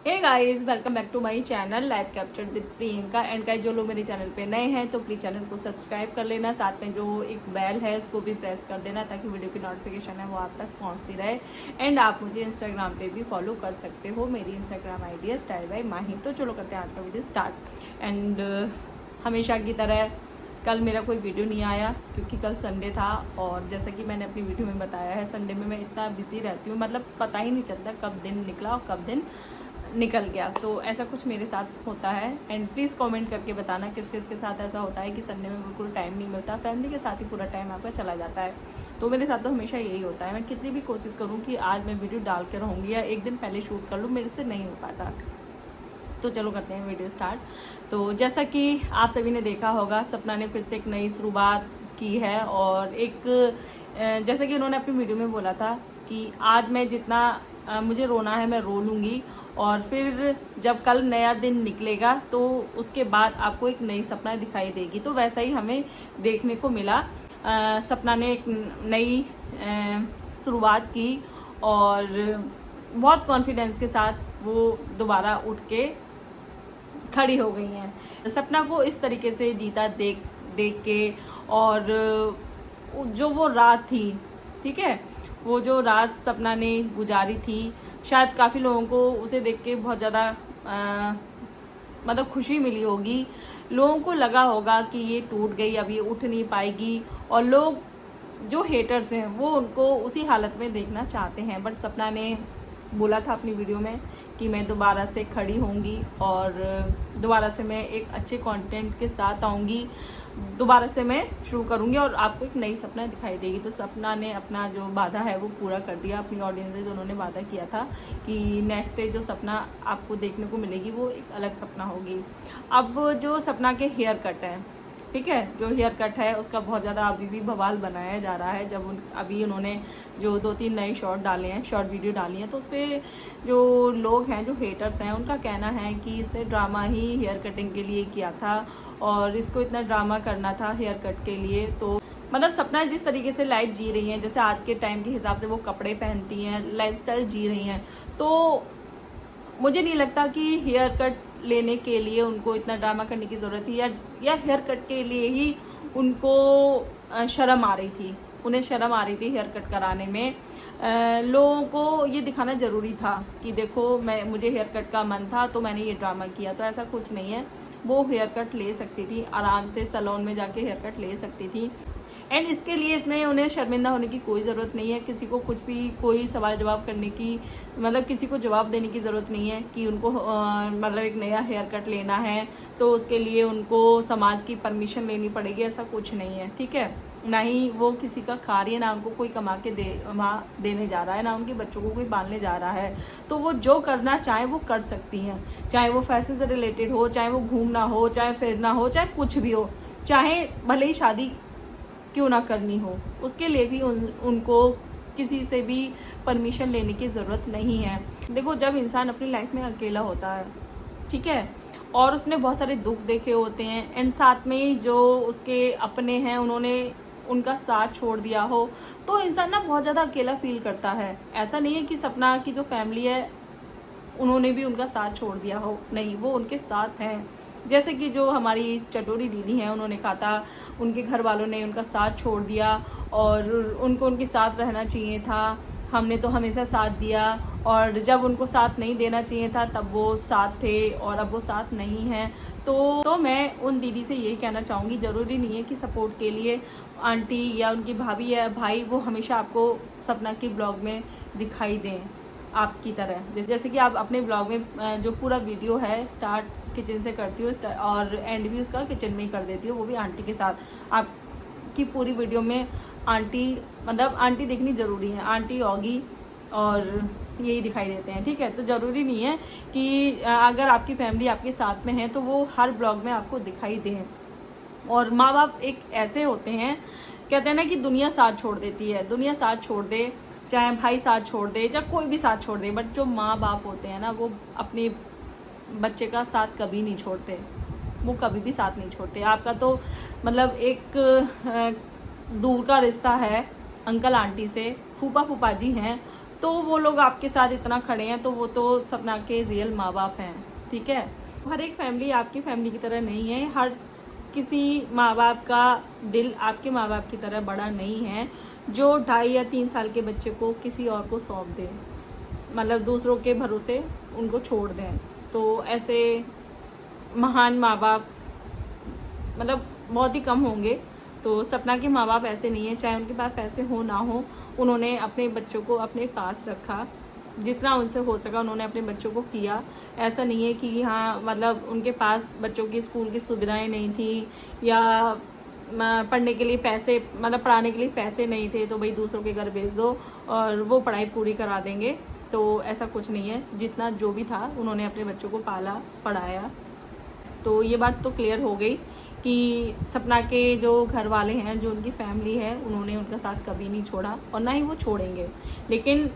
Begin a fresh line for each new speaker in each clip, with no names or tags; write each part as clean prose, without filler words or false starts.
Hey guys, welcome back to my channel live capture with Priyanka. And guys, जो लोग मेरे channel पे नए हैं तो प्लीज चैनल को सब्सक्राइब कर लेना, साथ में जो एक बेल है उसको भी प्रेस कर देना ताकि वीडियो की नोटिफिकेशन है वो आप तक पहुंचती रहे। एंड आप मुझे इंस्टाग्राम पे भी फॉलो कर सकते हो, मेरी इंस्टाग्राम आईडी है स्टाइल बाय माही। तो चलो करते हैं आज का वीडियो स्टार्ट। एंड हमेशा की तरह कल मेरा कोई वीडियो नहीं आया क्योंकि कल संडे था, और जैसा कि मैंने अपनी वीडियो में बताया है संडे में मैं इतना बिजी रहती हूँ, मतलब पता ही नहीं चलता कब दिन निकला और कब दिन निकल गया। तो ऐसा कुछ मेरे साथ होता है। एंड प्लीज़ कमेंट करके बताना किस किस के साथ ऐसा होता है कि संडे में बिल्कुल टाइम नहीं मिलता, फैमिली के साथ ही पूरा टाइम आपका चला जाता है। तो मेरे साथ तो हमेशा यही होता है, मैं कितनी भी कोशिश करूँ कि आज मैं वीडियो डाल के रहूँगी या एक दिन पहले शूट कर लूँ, मेरे से नहीं हो पाता। तो चलो करते हैं वीडियो स्टार्ट। तो जैसा कि आप सभी ने देखा होगा, सपना ने फिर से एक नई शुरुआत की है। और एक जैसा कि उन्होंने अपनी वीडियो में बोला था कि आज मैं जितना मुझे रोना है मैं रो लूँगी, और फिर जब कल नया दिन निकलेगा तो उसके बाद आपको एक नई सपना दिखाई देगी। तो वैसा ही हमें देखने को मिला। सपना ने एक नई शुरुआत की और बहुत कॉन्फिडेंस के साथ वो दोबारा उठ के खड़ी हो गई हैं। सपना को इस तरीके से जीता देख देख के, और जो वो रात थी, ठीक है, वो जो रात सपना ने गुजारी थी, शायद काफ़ी लोगों को उसे देख के बहुत ज़्यादा मतलब खुशी मिली होगी। लोगों को लगा होगा कि ये टूट गई, अब ये उठ नहीं पाएगी, और लोग जो हेटर्स हैं वो उनको उसी हालत में देखना चाहते हैं। बट सपना ने बोला था अपनी वीडियो में कि मैं दोबारा से खड़ी होंगी और दोबारा से मैं एक अच्छे कंटेंट के साथ आऊँगी, दोबारा से मैं शुरू करूँगी और आपको एक नई सपना दिखाई देगी। तो सपना ने अपना जो वादा है वो पूरा कर दिया अपनी ऑडियंस से, जो उन्होंने वादा किया था कि नेक्स्ट डे जो सपना आपको देखने को मिलेगी वो एक अलग सपना होगी। अब जो सपना के हेयर कट है, ठीक है, जो हेयर कट है उसका बहुत ज़्यादा अभी भी बवाल बनाया जा रहा है। जब अभी उन्होंने जो 2-3 नए शॉर्ट डाले हैं, शॉर्ट वीडियो डाली हैं, तो उस पर जो लोग हैं, जो हेटर्स हैं, उनका कहना है कि इसने ड्रामा ही हेयर कटिंग के लिए किया था और इसको इतना ड्रामा करना था हेयर कट के लिए। तो मतलब सपना जिस तरीके से लाइफ जी रही हैं, जैसे आज के टाइम के हिसाब से वो कपड़े पहनती हैं, लाइफस्टाइल जी रही हैं, तो मुझे नहीं लगता कि हेयर कट लेने के लिए उनको इतना ड्रामा करने की ज़रूरत थी, या हेयर कट के लिए ही उनको शर्म आ रही थी, उन्हें शर्म आ रही थी हेयर कट कराने में। लोगों को ये दिखाना ज़रूरी था कि देखो मुझे हेयर कट का मन था तो मैंने ये ड्रामा किया। तो ऐसा कुछ नहीं है, वो हेयर कट ले सकती थी, आराम से सैलून में जाके हेयर कट ले सकती थी। एंड इसके लिए इसमें उन्हें शर्मिंदा होने की कोई ज़रूरत नहीं है, किसी को कुछ भी कोई सवाल जवाब करने की, मतलब किसी को जवाब देने की ज़रूरत नहीं है कि उनको मतलब एक नया हेयर कट लेना है तो उसके लिए उनको समाज की परमिशन लेनी पड़ेगी, ऐसा कुछ नहीं है, ठीक है। ना ही वो किसी का खा रही है, ना उनको कोई कमा के देने जा रहा है, ना उनके बच्चों को कोई पालने जा रहा है। तो वो जो करना चाहे वो कर सकती हैं, चाहे वो फैशन से रिलेटेड हो, चाहे वो घूमना हो, चाहे फिरना हो, चाहे कुछ भी हो, चाहे भले ही शादी क्यों ना करनी हो, उसके लिए भी उनको किसी से भी परमिशन लेने की ज़रूरत नहीं है। देखो, जब इंसान अपनी लाइफ में अकेला होता है, ठीक है, और उसने बहुत सारे दुख देखे होते हैं, एंड साथ में जो उसके अपने हैं उन्होंने उनका साथ छोड़ दिया हो, तो इंसान ना बहुत ज़्यादा अकेला फील करता है। ऐसा नहीं है कि सपना की जो फैमिली है उन्होंने भी उनका साथ छोड़ दिया हो, नहीं, वो उनके साथ हैं। जैसे कि जो हमारी चटोरी दीदी हैं, उन्होंने कहा था उनके घर वालों ने उनका साथ छोड़ दिया और उनको उनके साथ रहना चाहिए था, हमने तो हमेशा साथ दिया, और जब उनको साथ नहीं देना चाहिए था तब वो साथ थे और अब वो साथ नहीं हैं। तो मैं उन दीदी से यही कहना चाहूँगी, ज़रूरी नहीं है कि सपोर्ट के लिए आंटी या उनकी भाभी या भाई वो हमेशा आपको सपना की ब्लॉग में दिखाई दें आपकी तरह। जैसे कि आप अपने ब्लॉग में जो पूरा वीडियो है स्टार्ट किचन से करती हो और एंड भी उसका किचन में ही कर देती हो, वो भी आंटी के साथ। आपकी पूरी वीडियो में आंटी, मतलब आंटी देखनी ज़रूरी है, आंटी होगी और यही दिखाई देते हैं, ठीक है। तो ज़रूरी नहीं है कि अगर आपकी फैमिली आपके साथ में है तो वो हर ब्लॉग में आपको दिखाई दें। और माँ बाप एक ऐसे होते हैं, कहते हैं ना कि दुनिया साथ छोड़ देती है, दुनिया साथ छोड़ दे, चाहे भाई साथ छोड़ दे, चाहे कोई भी साथ छोड़ दे, बट जो माँ बाप होते हैं ना, वो अपने बच्चे का साथ कभी नहीं छोड़ते, वो कभी भी साथ नहीं छोड़ते। आपका तो मतलब एक दूर का रिश्ता है अंकल आंटी से, फूफा फूफा जी हैं, तो वो लोग आपके साथ इतना खड़े हैं, तो वो तो सपना के रियल माँ बाप हैं। ठीक है, हर एक फैमिली आपकी फैमिली की तरह नहीं है, हर किसी माँ बाप का दिल आपके माँ बाप की तरह बड़ा नहीं है जो 2.5 या 3 साल के बच्चे को किसी और को सौंप दें, मतलब दूसरों के भरोसे उनको छोड़ दें। तो ऐसे महान माँ बाप मतलब बहुत ही कम होंगे। तो सपना के माँ बाप ऐसे नहीं है, चाहे उनके पास पैसे हो ना हो, उन्होंने अपने बच्चों को अपने पास रखा, जितना उनसे हो सका उन्होंने अपने बच्चों को किया। ऐसा नहीं है कि हाँ मतलब उनके पास बच्चों की स्कूल की सुविधाएं नहीं थी या पढ़ने के लिए पैसे, मतलब पढ़ाने के लिए पैसे नहीं थे तो भाई दूसरों के घर भेज दो और वो पढ़ाई पूरी करा देंगे। तो ऐसा कुछ नहीं है, जितना जो भी था उन्होंने अपने बच्चों को पाला पढ़ाया। तो ये बात तो क्लियर हो गई कि सपना के जो घर वाले हैं, जो उनकी फैमिली है, उन्होंने उनका साथ कभी नहीं छोड़ा और ना ही वो छोड़ेंगे। लेकिन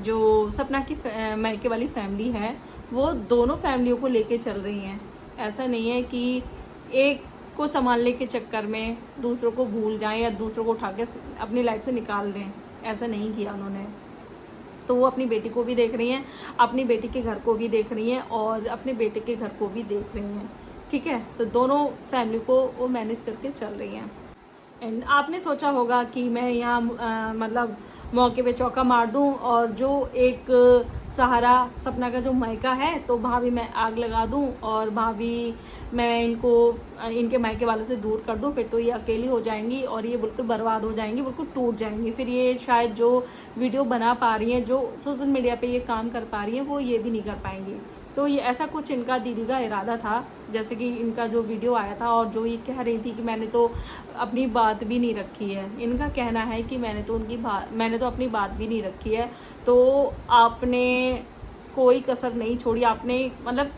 जो सपना की मायके वाली फैमिली है वो दोनों फैमिलियों को लेके चल रही हैं। ऐसा नहीं है कि एक को संभालने के चक्कर में दूसरों को भूल जाएं या दूसरों को उठा के अपनी लाइफ से निकाल दें, ऐसा नहीं किया उन्होंने। तो वो अपनी बेटी को भी देख रही हैं, अपनी बेटी के घर को भी देख रही हैं और अपने बेटे के घर को भी देख रही हैं। ठीक है, तो दोनों फैमिली को वो मैनेज करके चल रही हैं। एंड आपने सोचा होगा कि मैं यहाँ मतलब मौके पे चौका मार दूँ और जो एक सहारा सपना का जो मायका है तो वहाँ भी मैं आग लगा दूँ और वहाँ भी मैं इनको इनके मायके वालों से दूर कर दूँ, फिर तो ये अकेली हो जाएंगी और ये बिल्कुल बर्बाद हो जाएंगी, बिल्कुल टूट जाएंगी। फिर ये शायद जो वीडियो बना पा रही हैं, जो सोशल मीडिया पे ये काम कर पा रही हैं, वो ये भी नहीं कर पाएंगी। तो ये ऐसा कुछ इनका दीदी का इरादा था, जैसे कि इनका जो वीडियो आया था और जो ये कह रही थी कि मैंने तो अपनी बात भी नहीं रखी है। इनका कहना है कि मैंने तो अपनी बात भी नहीं रखी है। तो आपने कोई कसर नहीं छोड़ी, आपने मतलब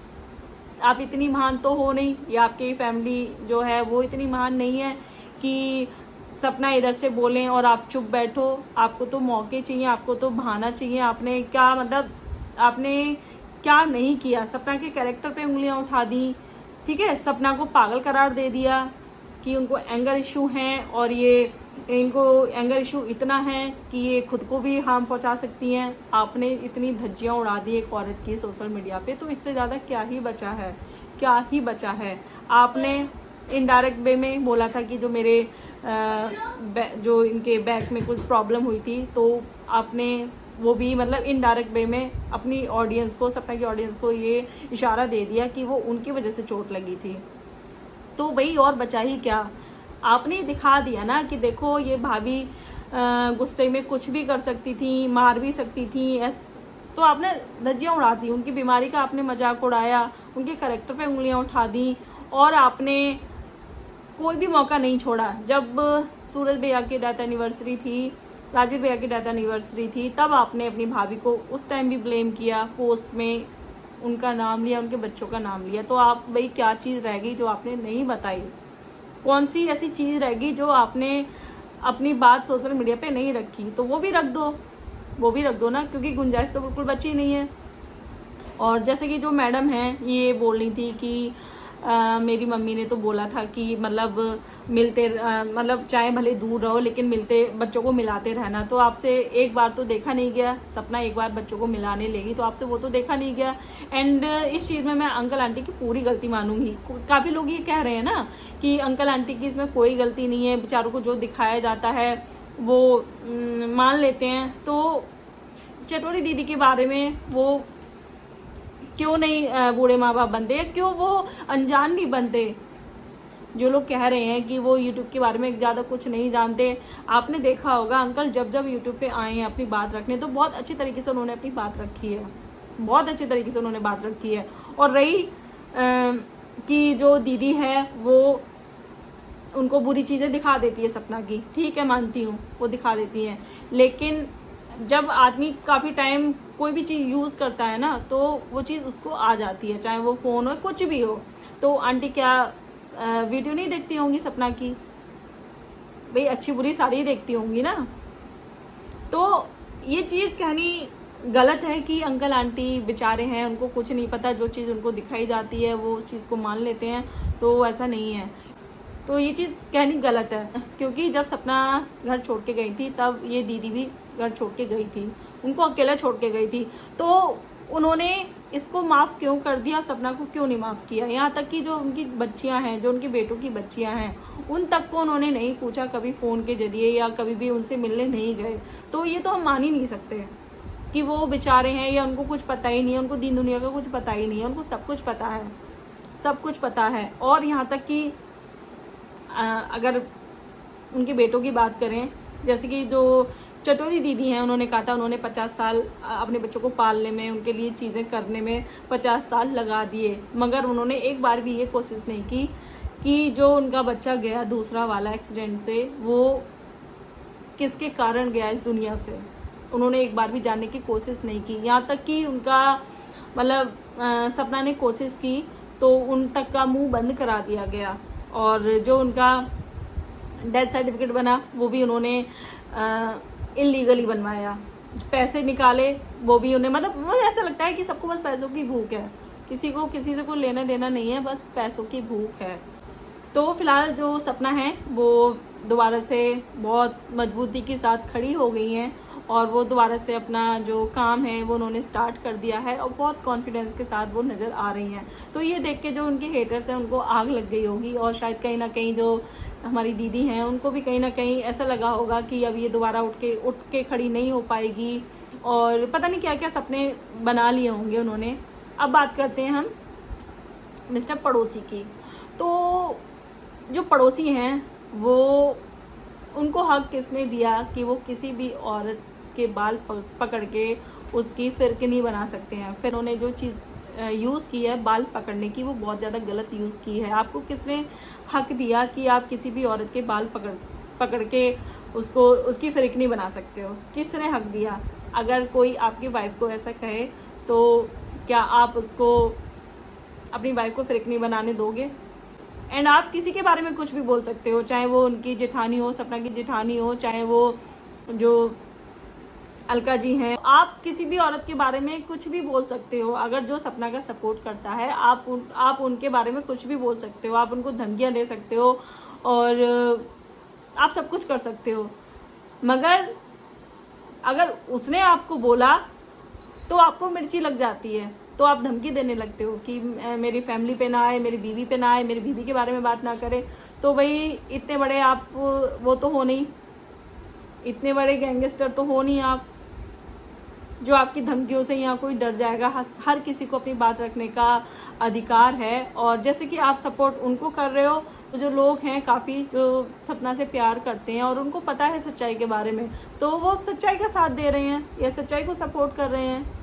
आप इतनी महान तो हो नहीं, या आपकी फैमिली जो है वो इतनी महान नहीं है कि सपना इधर से बोलें और आप चुप बैठो। आपको तो मौके चाहिए, आपको तो बहाना चाहिए। आपने क्या मतलब आपने क्या नहीं किया, सपना के कैरेक्टर पे उंगलियां उठा दी। ठीक है, सपना को पागल करार दे दिया कि उनको एंगर इशू हैं और ये इनको एंगर इशू इतना है कि ये खुद को भी हार्म पहुंचा सकती हैं। आपने इतनी धज्जियां उड़ा दी एक औरत की सोशल मीडिया पे, तो इससे ज़्यादा क्या ही बचा है, क्या ही बचा है। आपने इनडायरेक्ट वे में बोला था कि जो मेरे जो इनके बैक में कुछ प्रॉब्लम हुई थी, तो आपने वो भी मतलब इनडायरेक्ट वे में अपनी ऑडियंस को, सपना की ऑडियंस को ये इशारा दे दिया कि वो उनकी वजह से चोट लगी थी। तो भाई और बचा ही क्या, आपने दिखा दिया ना कि देखो ये भाभी गुस्से में कुछ भी कर सकती थी, मार भी सकती थी। तो आपने धज्जियां उड़ा दी, उनकी बीमारी का आपने मजाक उड़ाया, उनके कैरेक्टर पे उंगलियां उठा दी और आपने कोई भी मौका नहीं छोड़ा। जब सूरज भैया की डेथ एनिवर्सरी थी, राजीव भैया की डेथ एनिवर्सरी थी, तब आपने अपनी भाभी को उस टाइम भी ब्लेम किया, पोस्ट में उनका नाम लिया, उनके बच्चों का नाम लिया। तो आप भाई क्या चीज़ रह गई जो आपने नहीं बताई? कौन सी ऐसी चीज़ रहेगी जो आपने अपनी बात सोशल मीडिया पे नहीं रखी? तो वो भी रख दो, वो भी रख दो ना, क्योंकि गुंजाइश तो बिल्कुल बची नहीं है। और जैसे कि जो मैडम हैं ये बोल रही थी कि मेरी मम्मी ने तो बोला था कि मतलब मिलते मतलब चाहे भले दूर रहो लेकिन मिलते बच्चों को मिलाते रहना। तो आपसे एक बार तो देखा नहीं गया, सपना एक बार बच्चों को मिलाने लेगी तो आपसे वो तो देखा नहीं गया। एंड इस चीज़ में मैं अंकल आंटी की पूरी गलती मानूंगी। काफ़ी लोग ये कह रहे हैं ना कि अंकल आंटी की इसमें कोई गलती नहीं है, बेचारों को जो दिखाया जाता है वो मान लेते हैं। तो चटोरी दीदी के बारे में वो क्यों नहीं बूढ़े माँ बाप बनते हैं, क्यों वो अनजान नहीं बनते? जो लोग कह रहे हैं कि वो यूट्यूब के बारे में ज़्यादा कुछ नहीं जानते, आपने देखा होगा अंकल जब जब यूट्यूब पे आए हैं अपनी बात रखने तो बहुत अच्छी तरीके से उन्होंने अपनी बात रखी है, बहुत अच्छी तरीके से उन्होंने बात रखी है। और रही कि जो दीदी है वो उनको बुरी चीज़ें दिखा देती है सपना की, ठीक है मानती हूँ वो दिखा देती हैं, लेकिन जब आदमी काफ़ी टाइम कोई भी चीज़ यूज़ करता है ना तो वो चीज़ उसको आ जाती है, चाहे वो फ़ोन हो कुछ भी हो। तो आंटी क्या वीडियो नहीं देखती होंगी सपना की? भाई अच्छी बुरी सारी देखती होंगी ना। तो ये चीज़ कहनी गलत है कि अंकल आंटी बेचारे हैं, उनको कुछ नहीं पता, जो चीज़ उनको दिखाई जाती है वो चीज़ को मान लेते हैं। तो ऐसा नहीं है, तो ये चीज़ कहनी गलत है। क्योंकि जब सपना घर छोड़ के गई थी तब ये दीदी भी घर छोड़ के गई थी उनको अकेला छोड़ के गई थी। तो उन्होंने इसको माफ़ क्यों कर दिया, सपना को क्यों नहीं माफ़ किया। यहाँ तक कि जो उनकी बच्चियां हैं, जो उनके बेटों की बच्चियां हैं, उन तक को उन्होंने नहीं पूछा कभी फ़ोन के जरिए, या कभी भी उनसे मिलने नहीं गए। तो ये तो हम मान ही नहीं सकते कि वो बेचारे हैं या उनको कुछ पता ही नहीं है, उनको दीन दुनिया का कुछ पता ही नहीं है। उनको सब कुछ पता है, सब कुछ पता है। और यहाँ तक कि अगर उनके बेटों की बात करें, जैसे कि जो चटोरी दीदी हैं, उन्होंने कहा था उन्होंने 50 साल अपने बच्चों को पालने में, उनके लिए चीज़ें करने में 50 साल लगा दिए, मगर उन्होंने एक बार भी ये कोशिश नहीं की कि जो उनका बच्चा गया दूसरा वाला एक्सीडेंट से, वो किसके कारण गया इस दुनिया से, उन्होंने एक बार भी जानने की कोशिश नहीं की। यहाँ तक कि उनका मतलब सपना ने कोशिश की तो उन तक का मुंह बंद करा दिया गया। और जो उनका डेथ सर्टिफिकेट बना वो भी उन्होंने इलीगली बनवाया, पैसे निकाले वो भी उन्हें, मतलब मुझे ऐसा लगता है कि सबको बस पैसों की भूख है, किसी को किसी से कोई लेना देना नहीं है, बस पैसों की भूख है। तो फिलहाल जो सपना है वो दोबारा से बहुत मजबूती के साथ खड़ी हो गई हैं और वो दोबारा से अपना जो काम है वो उन्होंने स्टार्ट कर दिया है और बहुत कॉन्फिडेंस के साथ वो नज़र आ रही हैं। तो ये देख के जो उनके हेटर्स हैं उनको आग लग गई होगी, और शायद कहीं ना कहीं जो हमारी दीदी हैं उनको भी कहीं ना कहीं ऐसा लगा होगा कि अब ये दोबारा उठ के खड़ी नहीं हो पाएगी, और पता नहीं क्या क्या सपने बना लिए होंगे उन्होंने। अब बात करते हैं हम मिस्टर पड़ोसी की। तो जो पड़ोसी हैं वो, उनको हक किसने दिया कि वो किसी भी औरत के बाल पकड़ के उसकी फिरकनी बना सकते हैं। फिर उन्होंने जो चीज़ यूज़ की है बाल पकड़ने की, वो बहुत ज़्यादा गलत यूज़ की है। आपको किसने हक दिया कि आप किसी भी औरत के बाल पकड़ के उसको उसकी फिरकनी बना सकते हो? किसने हक दिया? अगर कोई आपकी वाइफ को ऐसा कहे तो क्या आप उसको, अपनी वाइफ को फिरकनी बनाने दोगे? एंड आप किसी के बारे में कुछ भी बोल सकते हो, चाहे वो उनकी जेठानी हो, सपना की जेठानी हो, चाहे वो जो अलका जी हैं, आप किसी भी औरत के बारे में कुछ भी बोल सकते हो। अगर जो सपना का सपोर्ट करता है आप उनके बारे में कुछ भी बोल सकते हो, आप उनको धमकियां दे सकते हो और आप सब कुछ कर सकते हो। मगर अगर उसने आपको बोला तो आपको मिर्ची लग जाती है, तो आप धमकी देने लगते हो कि मेरी फैमिली पे ना आए, मेरी बीवी पे ना आए, मेरी बीवी के बारे में बात ना करे। तो भाई इतने बड़े आप वो तो हो नहीं, इतने बड़े गैंगस्टर तो हो नहीं आप जो आपकी धमकियों से यहाँ कोई डर जाएगा। हर किसी को अपनी बात रखने का अधिकार है। और जैसे कि आप सपोर्ट उनको कर रहे हो, तो जो लोग हैं काफ़ी जो सपना से प्यार करते हैं और उनको पता है सच्चाई के बारे में, तो वो सच्चाई का साथ दे रहे हैं या सच्चाई को सपोर्ट कर रहे हैं।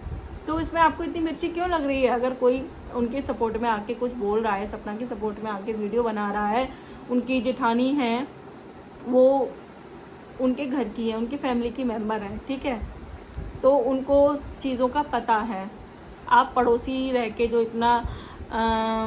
तो इसमें आपको इतनी मिर्ची क्यों लग रही है? अगर कोई उनके सपोर्ट में आके कुछ बोल रहा है, सपना के सपोर्ट में आके वीडियो बना रहा है, उनकी जेठानी है, वो उनके घर की है, उनकी फैमिली की मेंबर है, ठीक है, तो उनको चीज़ों का पता है। आप पड़ोसी रह के जो इतना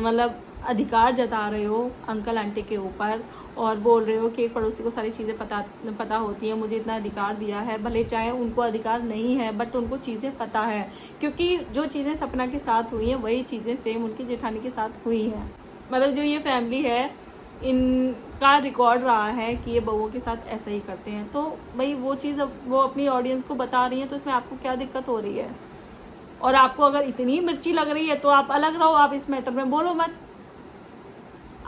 मतलब अधिकार जता रहे हो अंकल आंटी के ऊपर और बोल रहे हो कि एक पड़ोसी को सारी चीज़ें पता होती हैं, मुझे इतना अधिकार दिया है, भले चाहे उनको अधिकार नहीं है बट उनको चीज़ें पता है, क्योंकि जो चीज़ें सपना के साथ हुई हैं वही चीज़ें सेम उनकी जेठानी के साथ हुई हैं। मतलब जो ये फैमिली है इनका रिकॉर्ड रहा है कि ये बहुओं के साथ ऐसा ही करते हैं। तो भाई वो चीज़ अब वो अपनी ऑडियंस को बता रही हैं, तो इसमें आपको क्या दिक्कत हो रही है? और आपको अगर इतनी मिर्ची लग रही है तो आप अलग रहो, आप इस मैटर में बोलो मत।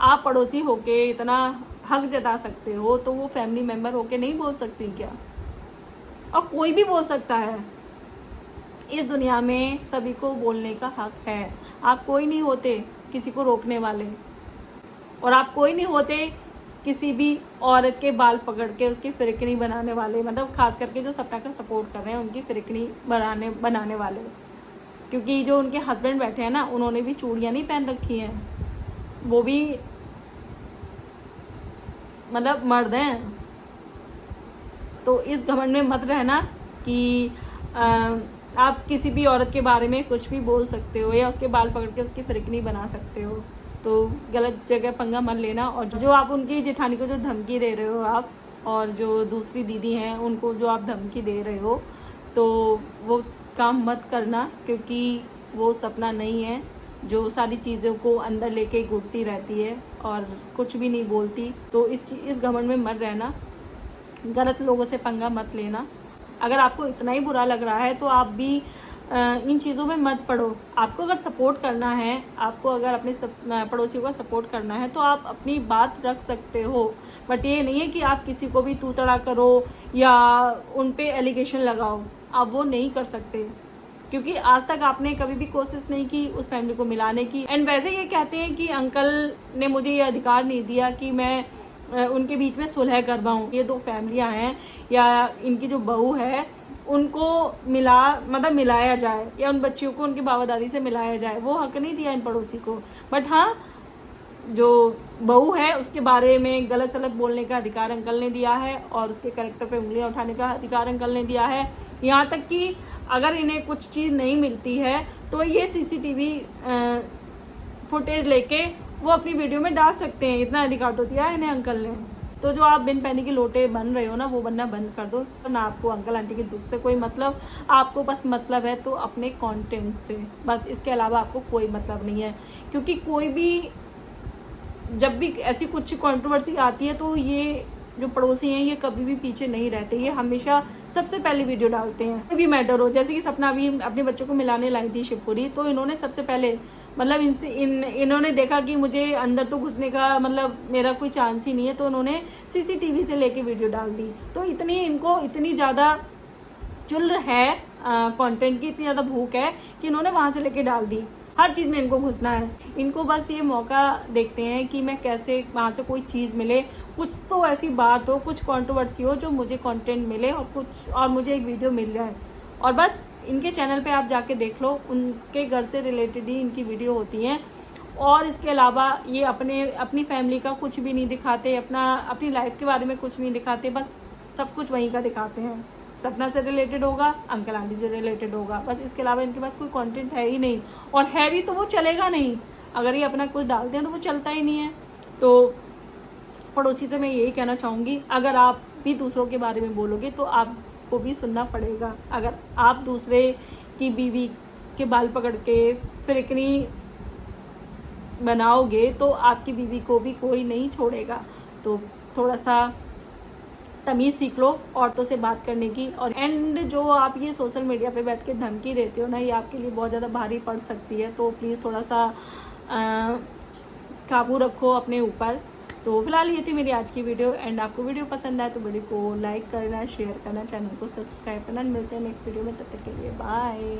आप पड़ोसी होके इतना हक जता सकते हो तो वो फैमिली मेम्बर होके नहीं बोल सकती क्या? और कोई भी बोल सकता है, इस दुनिया में सभी को बोलने का हक है। आप कोई नहीं होते किसी को रोकने वाले, और आप कोई नहीं होते किसी भी औरत के बाल पकड़ के उसकी फिरकनी बनाने वाले, मतलब खास करके जो सपना का सपोर्ट कर रहे हैं उनकी फिरकनी बनाने वाले। क्योंकि जो उनके हस्बैंड बैठे हैं ना, उन्होंने भी चूड़ियाँ नहीं पहन रखी हैं, वो भी मतलब मर्द हैं। तो इस घमंड में मत रहना कि आप किसी भी औरत के बारे में कुछ भी बोल सकते हो या उसके बाल पकड़ के उसकी फिरकनी बना सकते हो। तो गलत जगह पंगा मत लेना। और जो आप उनकी जेठानी को जो धमकी दे रहे हो आप, और जो दूसरी दीदी हैं उनको जो आप धमकी दे रहे हो, तो वो काम मत करना, क्योंकि वो सपना नहीं है जो सारी चीज़ों को अंदर लेके घुटती रहती है और कुछ भी नहीं बोलती। तो इस घमंड में मत रहना, गलत लोगों से पंगा मत लेना। अगर आपको इतना ही बुरा लग रहा है तो आप भी इन चीज़ों में मत पड़ो। आपको अगर सपोर्ट करना है, आपको अगर अपने पड़ोसियों का सपोर्ट करना है तो आप अपनी बात रख सकते हो, बट ये नहीं है कि आप किसी को भी तू तड़ा करो या उन पे एलिगेशन लगाओ। आप वो नहीं कर सकते, क्योंकि आज तक आपने कभी भी कोशिश नहीं की उस फैमिली को मिलाने की। एंड वैसे ये कहते हैं कि अंकल ने मुझे ये अधिकार नहीं दिया कि मैं उनके बीच में सुलह करवाऊँ। ये दो फैमिलियाँ हैं या इनकी जो बहू है उनको मिलाया जाए, या उन बच्चियों को उनके बाबा दादी से मिलाया जाए, वो हक नहीं दिया इन पड़ोसी को। बट हाँ, जो बहू है उसके बारे में गलत सलत बोलने का अधिकार अंकल ने दिया है, और उसके कैरेक्टर पे उंगलियां उठाने का अधिकार अंकल ने दिया है। यहाँ तक कि अगर इन्हें कुछ चीज़ नहीं मिलती है तो ये CCTV फुटेज लेके वो अपनी वीडियो में डाल सकते हैं। इतना अधिकार तो दिया है इन्हें अंकल ने। तो जो आप बिन पैनी के लोटे बन रहे हो ना, वो बनना बंद कर दो। ना आपको अंकल आंटी के दुख से कोई मतलब, आपको बस मतलब है तो अपने कंटेंट से, बस। इसके अलावा आपको कोई मतलब नहीं है, क्योंकि कोई भी जब भी ऐसी कुछ कंट्रोवर्सी आती है तो ये जो पड़ोसी हैं ये कभी भी पीछे नहीं रहते, ये हमेशा सबसे पहले वीडियो डालते हैं। कोई भी मैटर हो, जैसे कि सपना अभी अपने बच्चों को मिलाने लाई थी शिवपुरी, तो इन्होंने सबसे पहले इन्होंने देखा कि मुझे अंदर तो घुसने का मेरा कोई चांस ही नहीं है, तो उन्होंने CCTV से लेके वीडियो डाल दी। तो इतनी ज़्यादा चुल है कंटेंट की, इतनी ज़्यादा भूख है कि इन्होंने वहाँ से लेके डाल दी। हर चीज़ में इनको घुसना है। इनको बस ये मौका देखते हैं कि मैं कैसे वहाँ से कोई चीज़ मिले, कुछ तो ऐसी बात हो, कुछ कंट्रोवर्सी हो जो मुझे कंटेंट मिले और मुझे एक वीडियो मिल जाए। और बस इनके चैनल पे आप जाके देख लो, उनके घर से रिलेटेड ही इनकी वीडियो होती हैं। और इसके अलावा ये अपनी फैमिली का कुछ भी नहीं दिखाते, अपनी लाइफ के बारे में कुछ नहीं दिखाते, बस सब कुछ वहीं का दिखाते हैं। सपना से रिलेटेड होगा, अंकल आंटी से रिलेटेड होगा, बस। इसके अलावा इनके पास कोई कंटेंट है ही नहीं, और है भी तो वो चलेगा नहीं। अगर ये अपना कुछ डालते हैं तो वो चलता ही नहीं है। तो पड़ोसी से मैं यही कहना चाहूँगी, अगर आप भी दूसरों के बारे में बोलोगे तो आपको भी सुनना पड़ेगा। अगर आप दूसरे की बीवी के बाल पकड़ के फिरकनी बनाओगे तो आपकी बीवी को भी कोई नहीं छोड़ेगा। तो थोड़ा सा तमीज़ सीख लो औरतों से बात करने की। और एंड जो आप ये सोशल मीडिया पे बैठ के धमकी देते हो ना, ये आपके लिए बहुत ज़्यादा भारी पड़ सकती है। तो प्लीज़ थोड़ा सा काबू रखो अपने ऊपर। तो फिलहाल ये थी मेरी आज की वीडियो। एंड आपको वीडियो पसंद आए तो वीडियो को लाइक करना, शेयर करना, चैनल को सब्सक्राइब करना। मिलते हैं नेक्स्ट वीडियो में, तब तक के लिए बाय।